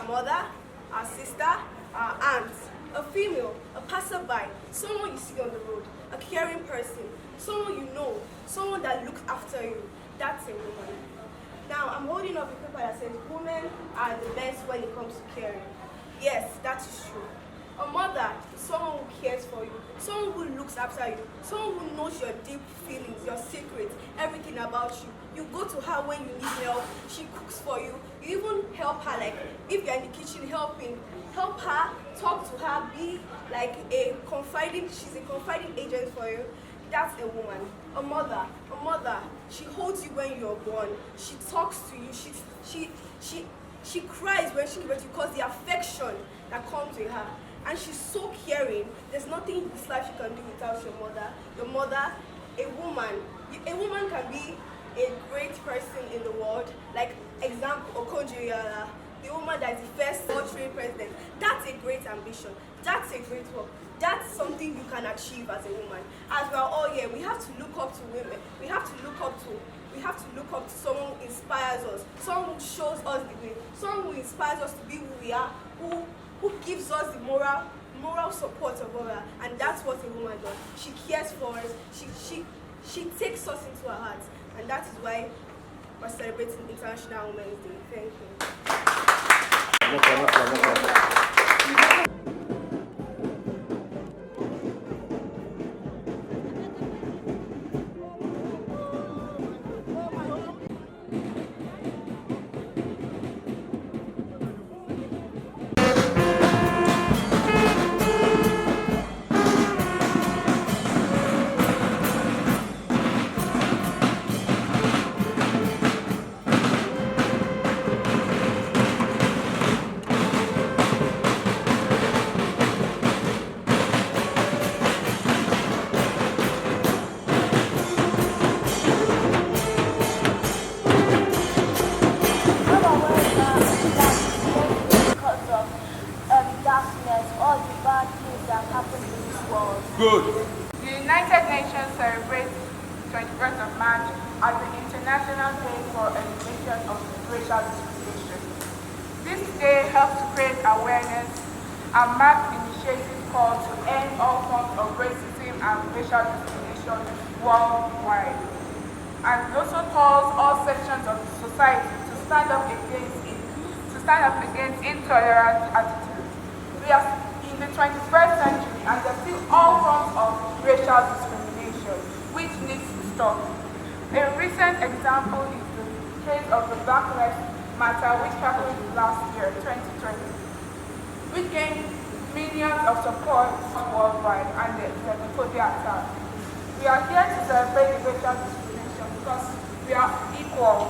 our mother, our sister, our aunt, a female, a passerby, someone you see on the road, a caring person, someone you know, someone that looks after you. That's a woman. Now, I'm holding up a paper that says women are the best when it comes to caring. Yes, that is true. A mother is someone who cares for you, someone who looks after you, someone who knows your deep feelings, your secrets, everything about you. You go to her when you need help, she cooks for you, you even help her, like if you're in the kitchen helping, help her, talk to her, be like she's a confiding agent for you. That's a woman. A mother, she holds you when you're born, she talks to you, she cries when she gives you because the affection that comes with her. And she's so caring. There's nothing in this life you can do without your mother. Your mother, a woman can be a great person in the world. Like example, Okonjo-Iweala, the woman that is the first all-trained president. That's a great ambition. That's a great work. That's something you can achieve as a woman. As we're all here, we have to look up to women. We have to look up to someone who inspires us, someone who shows us the way, someone who inspires us to be who we are, who gives us the moral support of her. And that's what a woman does. She cares for us. She takes us into her heart. And that is why we're celebrating International Women's Day. Thank you. Good. The United Nations celebrates 21st of March as the International Day for Elimination of Racial Discrimination. This day helps to create awareness and mark initiative call to end all forms of racism and racial discrimination worldwide, and also calls all sections of society to stand up against intolerant attitudes. We are in the 21st century, and there's still all forms of racial discrimination, which needs to stop. A recent example is the case of the Black Lives Matter, which happened last year, 2020, which gained millions of support worldwide, and the xenophobia attack. We are here to celebrate the racial discrimination because we are equal.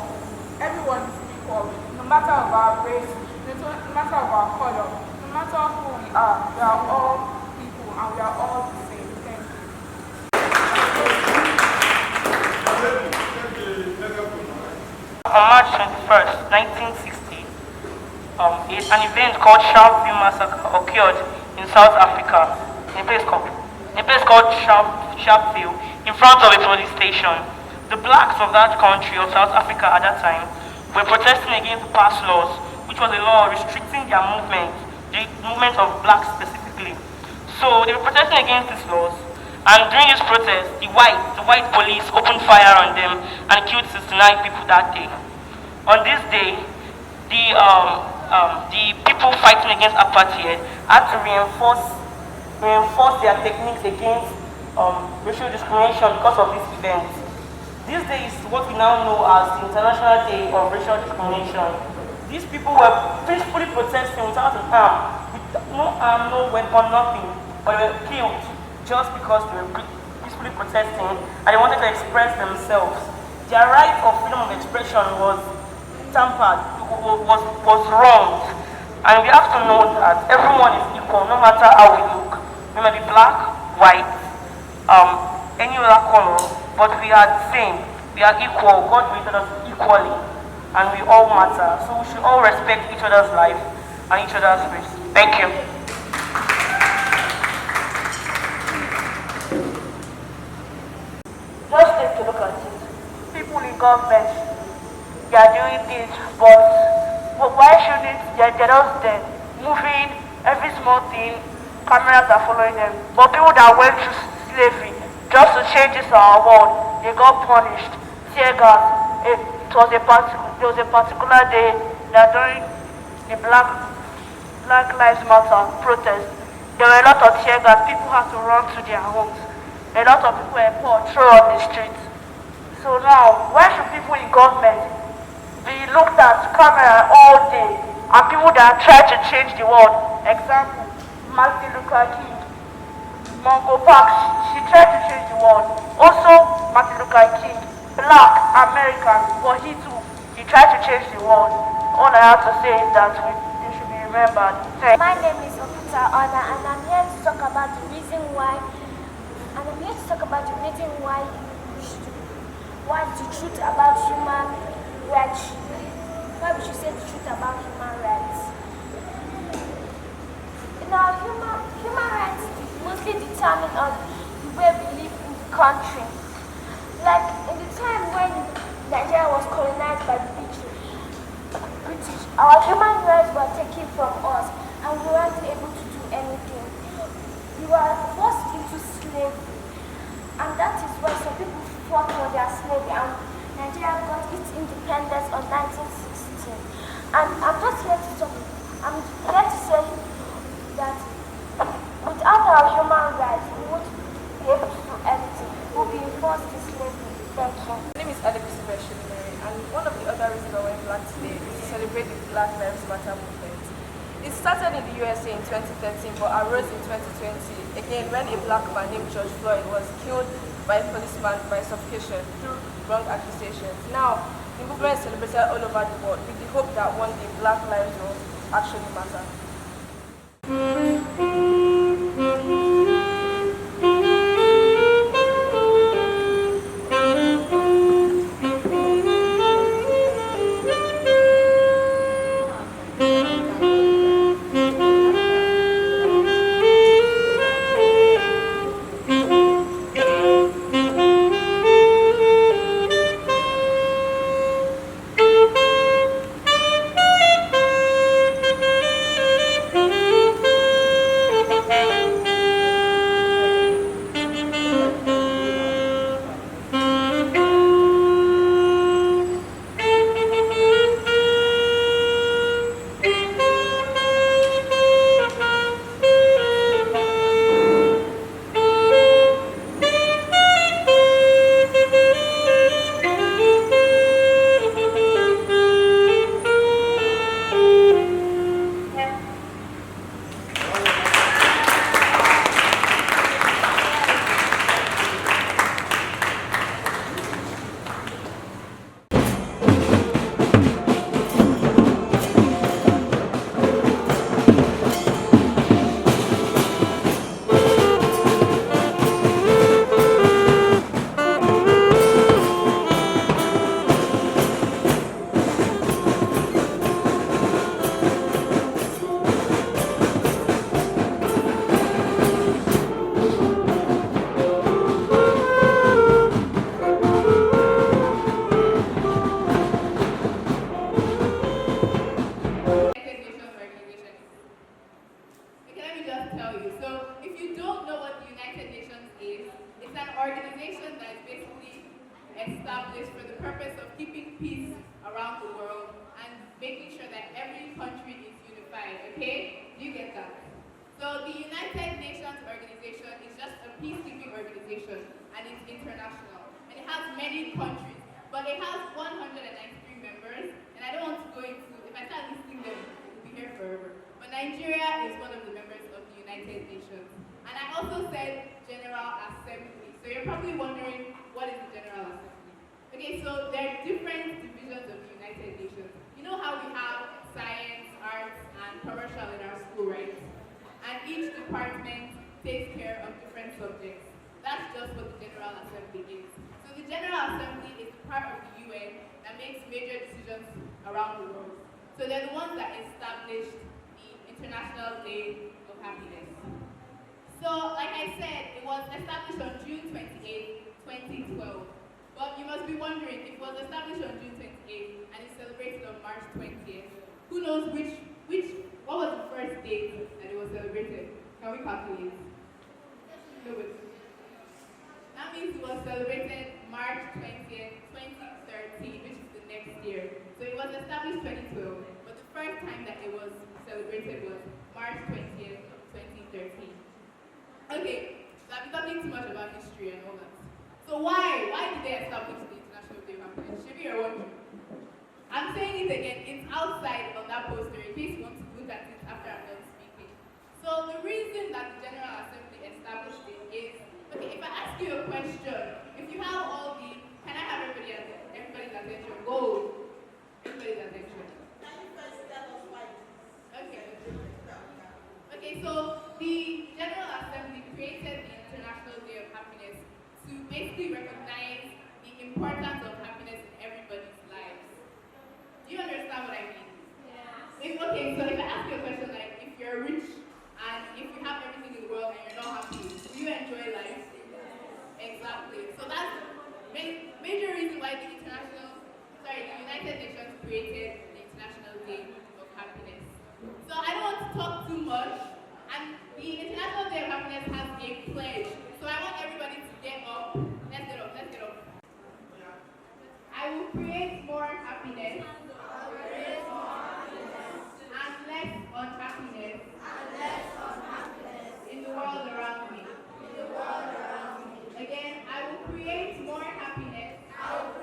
Everyone is equal, no matter of our race, no matter of our color, no matter who we are all people and we are all the same. Thank you. On March 21st, 1960, an event called Sharpeville Massacre occurred in South Africa, in a place called Sharpeville, in front of a police station. The blacks of that country, of South Africa at that time, were protesting against the past laws, which was a law restricting their movement, the movement of blacks specifically. So they were protesting against these laws, and during this protest, the white police opened fire on them and killed 69 people that day. On this day, the people fighting against apartheid had to reinforce their techniques against racial discrimination because of this event. This day is what we now know as the International Day of Racial Discrimination. These people were peacefully protesting without an arm, with no arm, no weapon, nothing, but they were killed just because they were peacefully protesting and they wanted to express themselves. Their right of freedom of expression was tampered, was wronged. And we have to know that everyone is equal, no matter how we look. We may be black, white, any other color, but we are the same. We are equal. God created us equally, and we all matter. So we should all respect each other's life and each other's race. Thank you. Just take a look at it. People in government, they are doing this, but But why shouldn't they're just there, moving every small thing, cameras are following them. But people that went through slavery just to change this our world, they got punished. Tear gas. There was a particular day that during the Black Lives Matter protest, there were a lot of tear gas. People had to run to their homes. A lot of people were poor, thrown on the streets. So now, why should people in government be looked at camera all day and people that try to change the world? Example, Martin Luther King, Mongo Parks, she tried to change the world. Also, Martin Luther King, black, American, but he too, he tried to change the world. All I have to say is that they should be remembered. My name is Okuta Ona, and I'm here to talk about the reason why the truth about human rights. Why we should say the truth about human rights. Now, human rights is mostly determined on the way we live in the country. Like in the time when Nigeria was colonized by the British, our human rights were taken from us and we weren't able to do anything. We were forced into slavery, and that is why some people fought for their slavery, and Nigeria got its independence on 1916. And I'm here to say that without our human rights, we won't be able to do anything. We'll be forced to slavery. Thank you. My name is Adebisi Bashir, and one of the other reasons I went black today is to celebrate the Black Lives Matter movement. It started in the USA in 2013 but arose in 2020, again when a black man named George Floyd was killed by a policeman by suffocation through wrong accusations. Now, the movement is celebrated all over the world with the hope that one day black lives will actually matter. organization that is basically established for the purpose of keeping peace around the world and making sure that every country is unified, okay? Do you get that? So the United Nations organization is just a peacekeeping organization and it's international. And it has many countries, but it has 193 members, and I don't want to go into, if I start listing them, we'll be here forever. But Nigeria is one of the members of the United Nations. And I also said General Assembly. So you're probably wondering, what is the General Assembly? Okay, so there are different divisions of the United Nations. You know how we have science, arts, and commercial in our school, right? And each department takes care of different subjects. That's just what the General Assembly is. So the General Assembly is part of the UN that makes major decisions around the world. So they're the ones that established the International Day of Happiness. So, like I said, it was established on June 28, 2012. But you must be wondering, if it was established on June 28 and it's celebrated on March 20th, knows what was the first date that it was celebrated? Can we calculate? Nobody. That means it was celebrated March 20th, 2013, which is the next year. So it was established 2012, but the first time that it was celebrated was March 20th, 2013. Okay, so I've been talking too much about history and all that. So why? Why did they establish the International Day of Happiness? Maybe you're wondering. I'm saying it again, it's outside of that poster in case you want to look at it after I'm done speaking. So the reason that the General Assembly established it is, okay, if I ask you a question, if you have all the, can I have everybody's attention? Gold. Everybody's attention. Okay. Okay, so the General Assembly created the International Day of Happiness to basically recognize the importance of happiness in everybody's lives. Do you understand what I mean? Yeah. Okay, so if I ask you a question like, if you're rich and if you have everything in the world and you're not happy, do you enjoy life? Exactly. So that's the major reason why the United Nations created the International Day of Happiness. So I don't want to talk too much, and the International Day of Happiness has a pledge. So I want everybody to get up. Let's get up. I will create more happiness. And less unhappiness. In the world around me. Again, I will create more happiness. And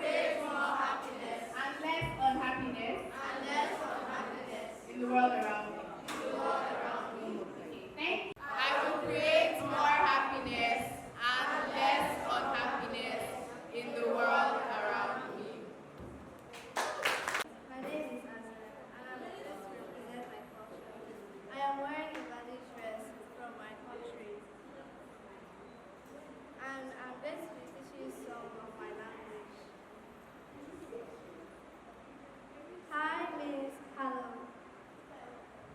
less unhappiness. In the world around me. Okay. I will create more happiness and less unhappiness in the world around me. My name is Azra, and I'm here to represent my culture. I am wearing a Bali dress from my country, and I'm going to be teaching some of my language. Hi means hello.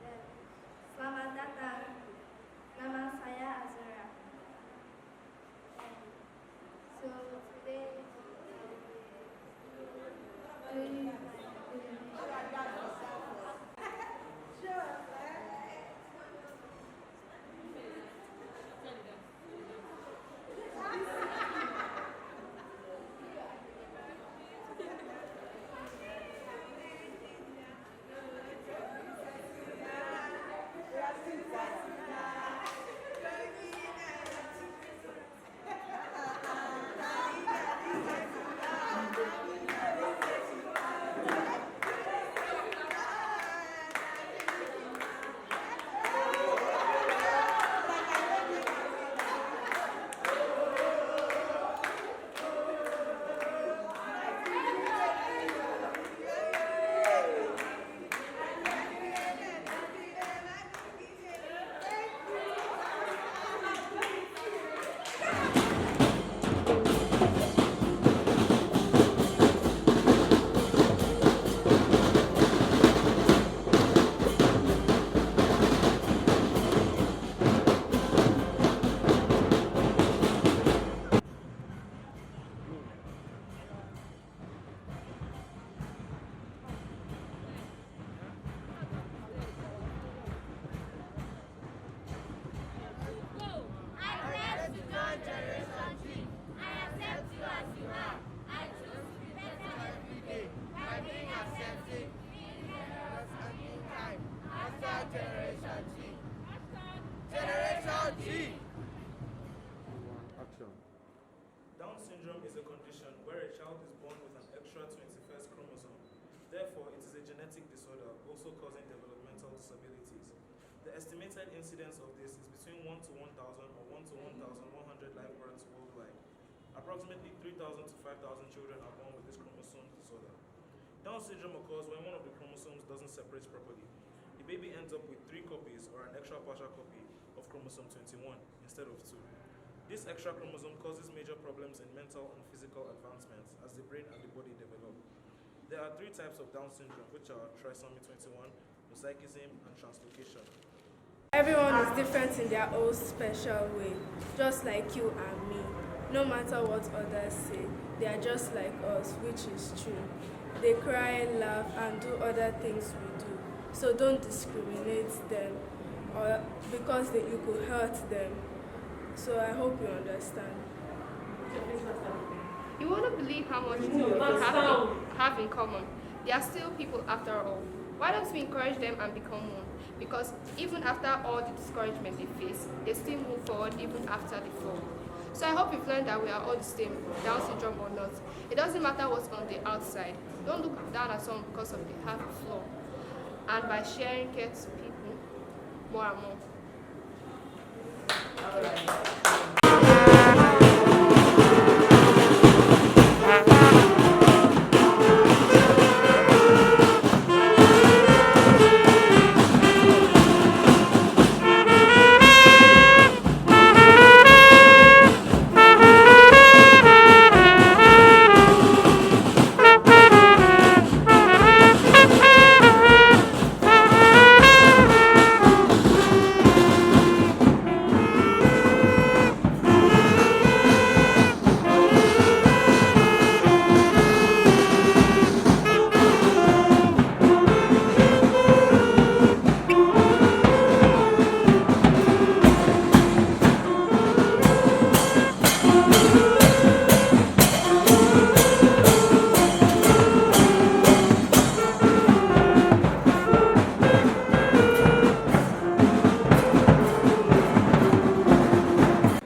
Then, Selamat datang. Nama saya Azra. So today, doing my Down syndrome is a condition where a child is born with an extra 21st chromosome. Therefore, it is a genetic disorder, also causing developmental disabilities. The estimated incidence of this is between 1 to 1,000 or 1 to 1,100 live births worldwide. Approximately 3,000 to 5,000 children are born with this chromosome disorder. Down syndrome occurs when one of the chromosomes doesn't separate properly. The baby ends up with 3 copies or an extra partial copy of chromosome 21 instead of 2. This extra chromosome causes major problems in mental and physical advancements as the brain and the body develop. There are 3 types of Down syndrome, which are trisomy 21, mosaicism, and translocation. Everyone is different in their own special way, just like you and me. No matter what others say, they are just like us, which is true. They cry, laugh, and do other things we do. So don't discriminate them or because you could hurt them. So I hope you understand. You wouldn't believe how much people have in common. They are still people after all. Why don't we encourage them and become one? Because even after all the discouragement they face, they still move forward even after they fall. So I hope you've learned that we are all the same, Down syndrome or not. It doesn't matter what's on the outside. Don't look down at someone because of they have a flaw. And by sharing care to people, more and more.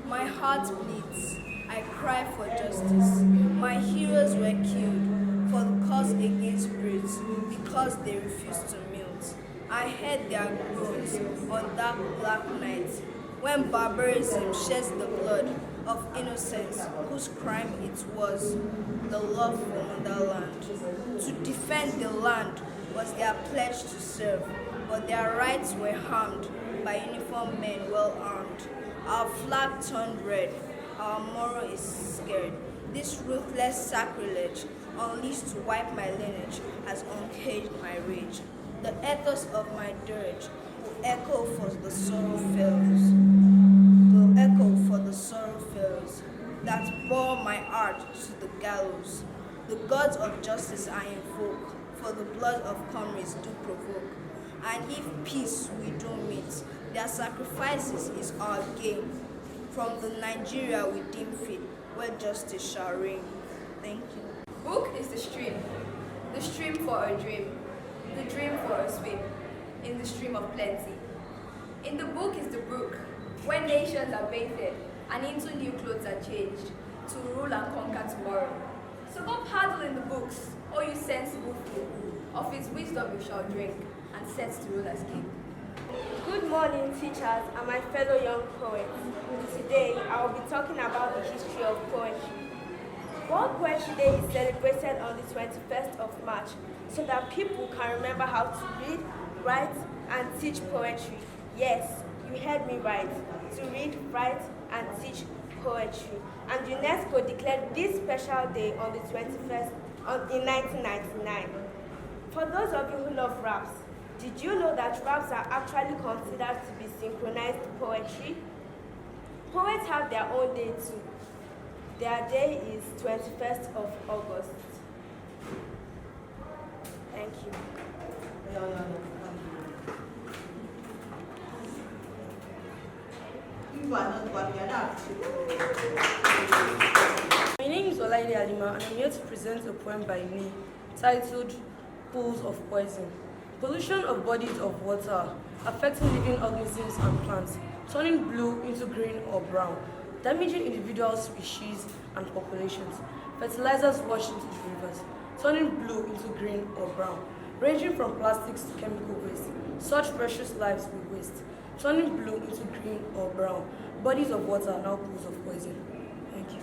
My heart bleeds. I cry for justice. My heroes were killed for the cause against Brits because they refused to melt. I heard their groans on that black night when barbarism sheds the blood of innocents whose crime it was, the love for motherland. To defend the land was their pledge to serve, but their rights were harmed by uniformed men well armed. Our flag turned red, our moral is scared. This ruthless sacrilege, unleashed to wipe my lineage, has uncaged my rage. The ethos of my dirge will echo for the sorrow fellows. Will echo for the sorrow fellows that bore my art to the gallows. The gods of justice I invoke, for the blood of comrades do provoke. And if peace we do meet, their sacrifices is our gain. From the Nigeria we deem fit, where justice shall reign. Thank you. Book is the stream for a dream, the dream for a swim, in the stream of plenty. In the book is the brook, where nations are bathed, and into new clothes are changed, to rule and conquer tomorrow. So go paddle in the books, O you sensible fool, of its wisdom you shall drink, and set to rule as king. Good morning, teachers and my fellow young poets. Today, I will be talking about the history of poetry. World Poetry Day is celebrated on the 21st of March so that people can remember how to read, write, and teach poetry. Yes, you heard me right. To read, write, and teach poetry. And UNESCO declared this special day on the 21st in 1999. For those of you who love raps, did you know that raps are actually considered to be synchronized poetry? Poets have their own day too. Their day is 21st of August. Thank you. My name is Olaide Alima and I'm here to present a poem by me titled Pools of Poison. Pollution of bodies of water affecting living organisms and plants, turning blue into green or brown, damaging individual species and populations. Fertilizers washed into the rivers, turning blue into green or brown, ranging from plastics to chemical waste. Such precious lives we waste, turning blue into green or brown. Bodies of water are now pools of poison. Thank you.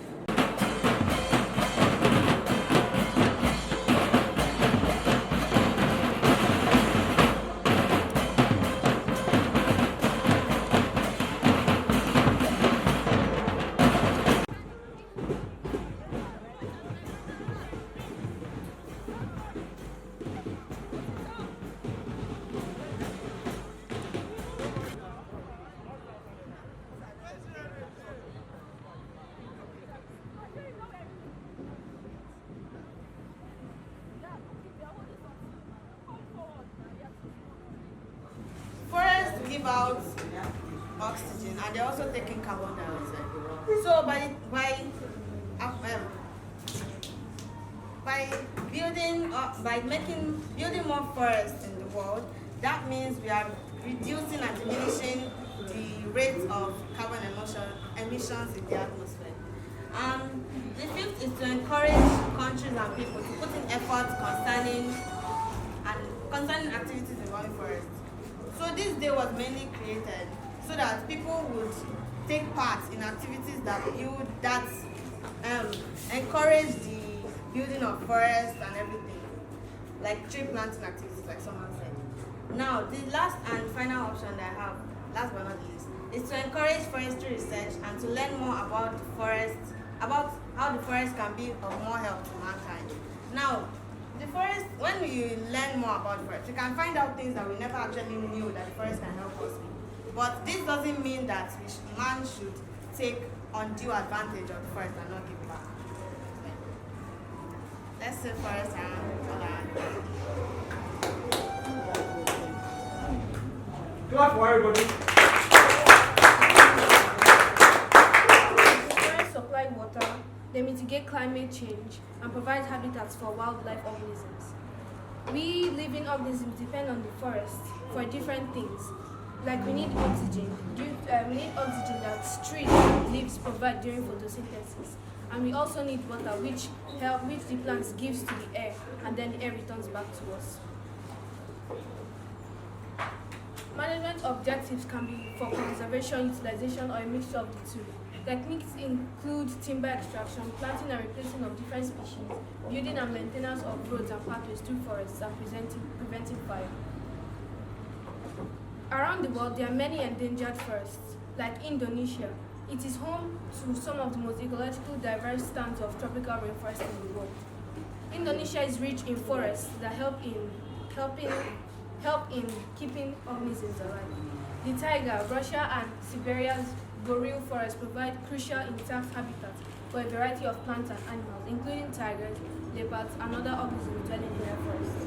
out oxygen, and they're also taking carbon dioxide. So by building more forests in the world, that means we are reducing and diminishing the rate of carbon emissions in the atmosphere. The fifth is to encourage countries and people to put in effort concerning activities involving forests. So this day was mainly created so that people would take part in activities that encourage the building of forests and everything, like tree planting activities, like someone said. Now, the last and final option that I have, last but not least, is to encourage forestry research and to learn more about the forest, about how the forest can be of more help to mankind. Now, the forest, when you learn more about the forest, you can find out things that we never actually knew that the forest can help us with. But this doesn't mean that man should take undue advantage of the forest and not give it back. Let's say forest and all that. Clap for everybody. Forests supply water, they mitigate climate change, and provide habitats for wildlife organisms. We living organisms depend on the forest for different things. Like we need oxygen. We need oxygen that trees and leaves provide during photosynthesis. And we also need water, which the plants gives to the air, and then the air returns back to us. Management objectives can be for conservation, utilization, or a mixture of the two. Techniques include timber extraction, planting and replacing of different species, building and maintenance of roads and pathways through forests, and preventing fire. Around the world, there are many endangered forests, like Indonesia. It is home to some of the most ecologically diverse stands of tropical rainforest in the world. Indonesia is rich in forests that help in keeping organisms alive. The taiga, Russia, and Siberia's boreal forests provide crucial intact habitats for a variety of plants and animals, including tigers, leopards, and other organisms dwelling in their forests.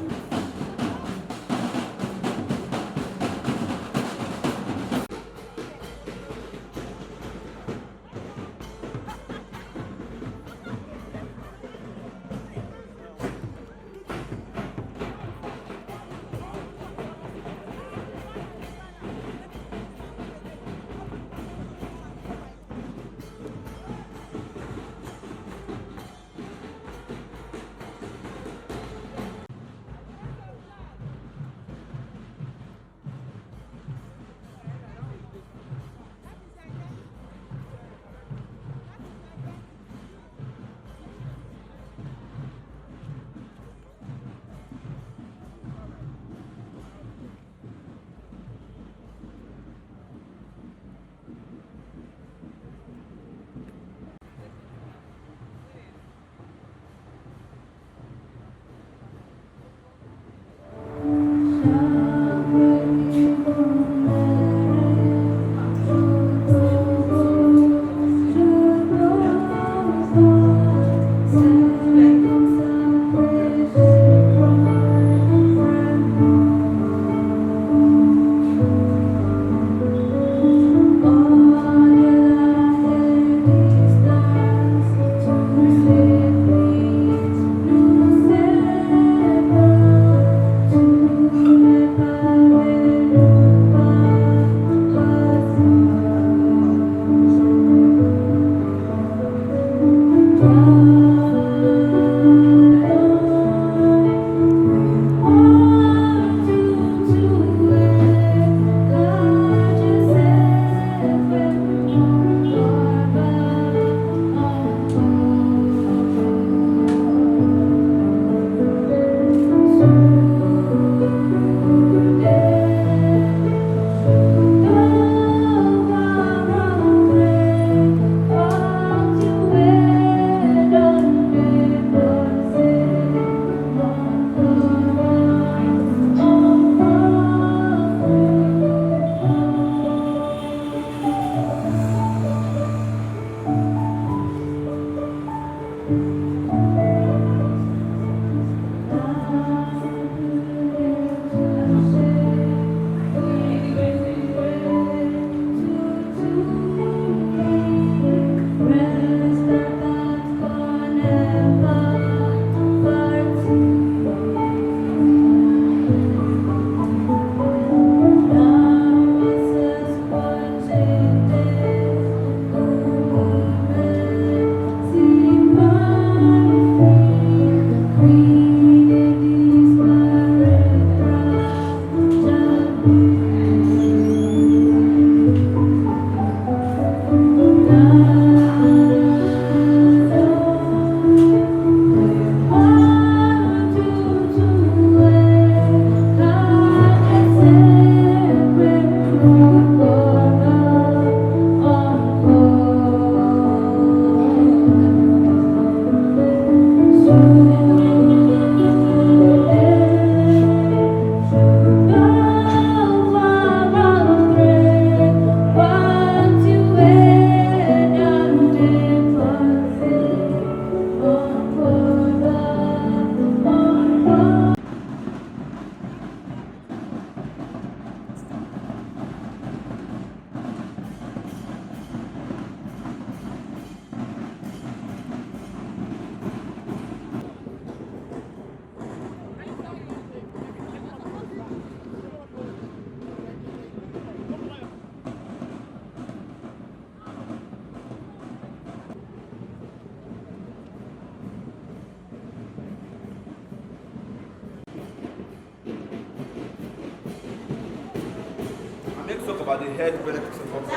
talk about the health benefits of water.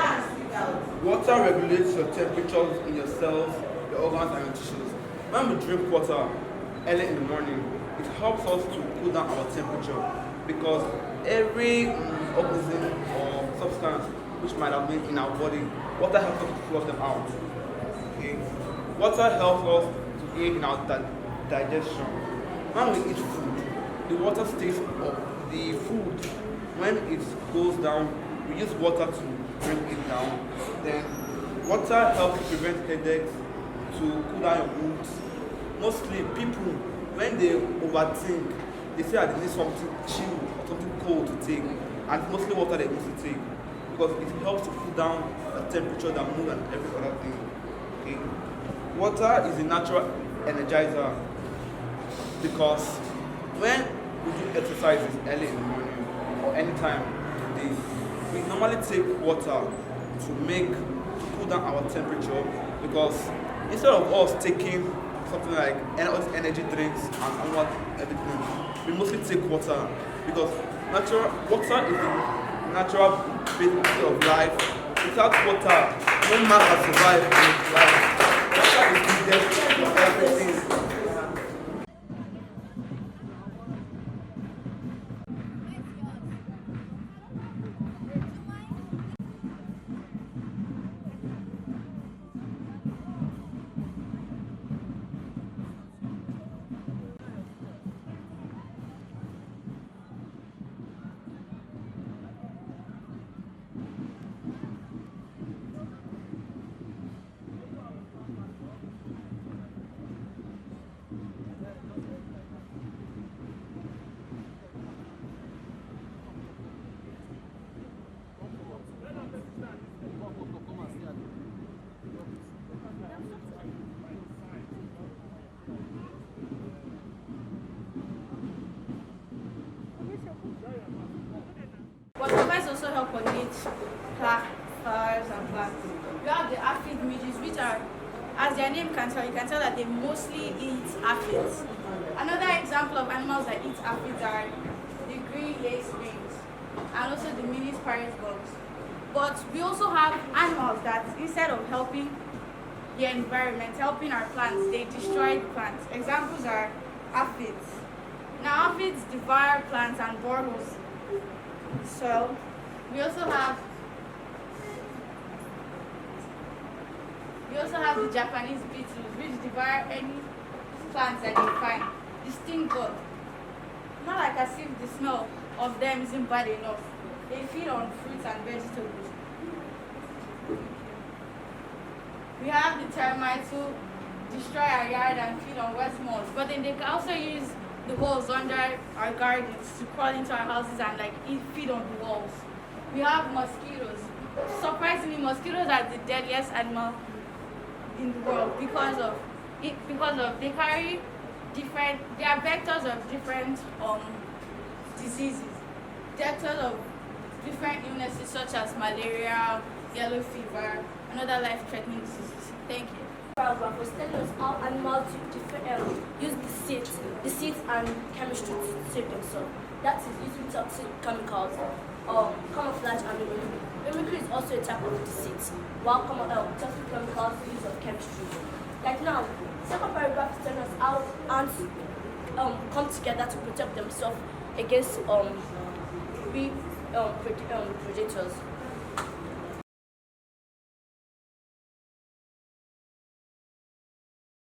Water regulates your temperatures in your cells, your organs, and your tissues. When we drink water early in the morning, it helps us to cool down our temperature because every organism or substance which might have been in our body, water helps us to flush them out. Okay? Water helps us to aid in our digestion. When we eat food, the water stays up. The food, when it goes down, we use water to bring it down. Then water helps prevent headaches, to cool down your moods. Mostly people, when they overthink, they say that they need something chill or something cold to take, and it's mostly water they need to take because it helps to cool down the temperature, the mood, and every other thing. Okay? Water is a natural energizer because when we do exercises early in the morning or any time of the day, we normally take water to cool down our temperature because instead of us taking something like energy drinks and what everything, we mostly take water because water is the natural basis of life. Without water, no man can survive in life. Water is needed for everything. Butterflies also help pollinate flowers and plants. We have the aphid midges, which are, as their name can tell, you can tell that they mostly eat aphids. Another example of animals that eat aphids are the green lace wings and also the mini sparrow bugs. But we also have animals that, instead of helping the environment, helping our plants, they destroy the plants. Examples are aphids. Now, aphids devour plants and boreholes. So, we also have the Japanese beetles, which devour any plants that they find. The sting bug. Not like as if the smell of them isn't bad enough. They feed on fruits and vegetables. We have the termites who destroy our yard and feed on wet moss, but then they can also use the holes under our gardens to crawl into our houses and feed on the walls. We have mosquitoes. Surprisingly, mosquitoes are the deadliest animal in the world because they carry they are vectors of different diseases, vectors of different illnesses such as malaria, yellow fever, and other life-threatening diseases. Thank you. Paragraph was telling us how animals use the seeds and chemistry to save themselves. That is using toxic chemicals, camouflage and mimicry. Mimicry is also a type of deceit, while toxic chemicals use of chemistry. Like now, second paragraph is telling us how ants come together to protect themselves against predators.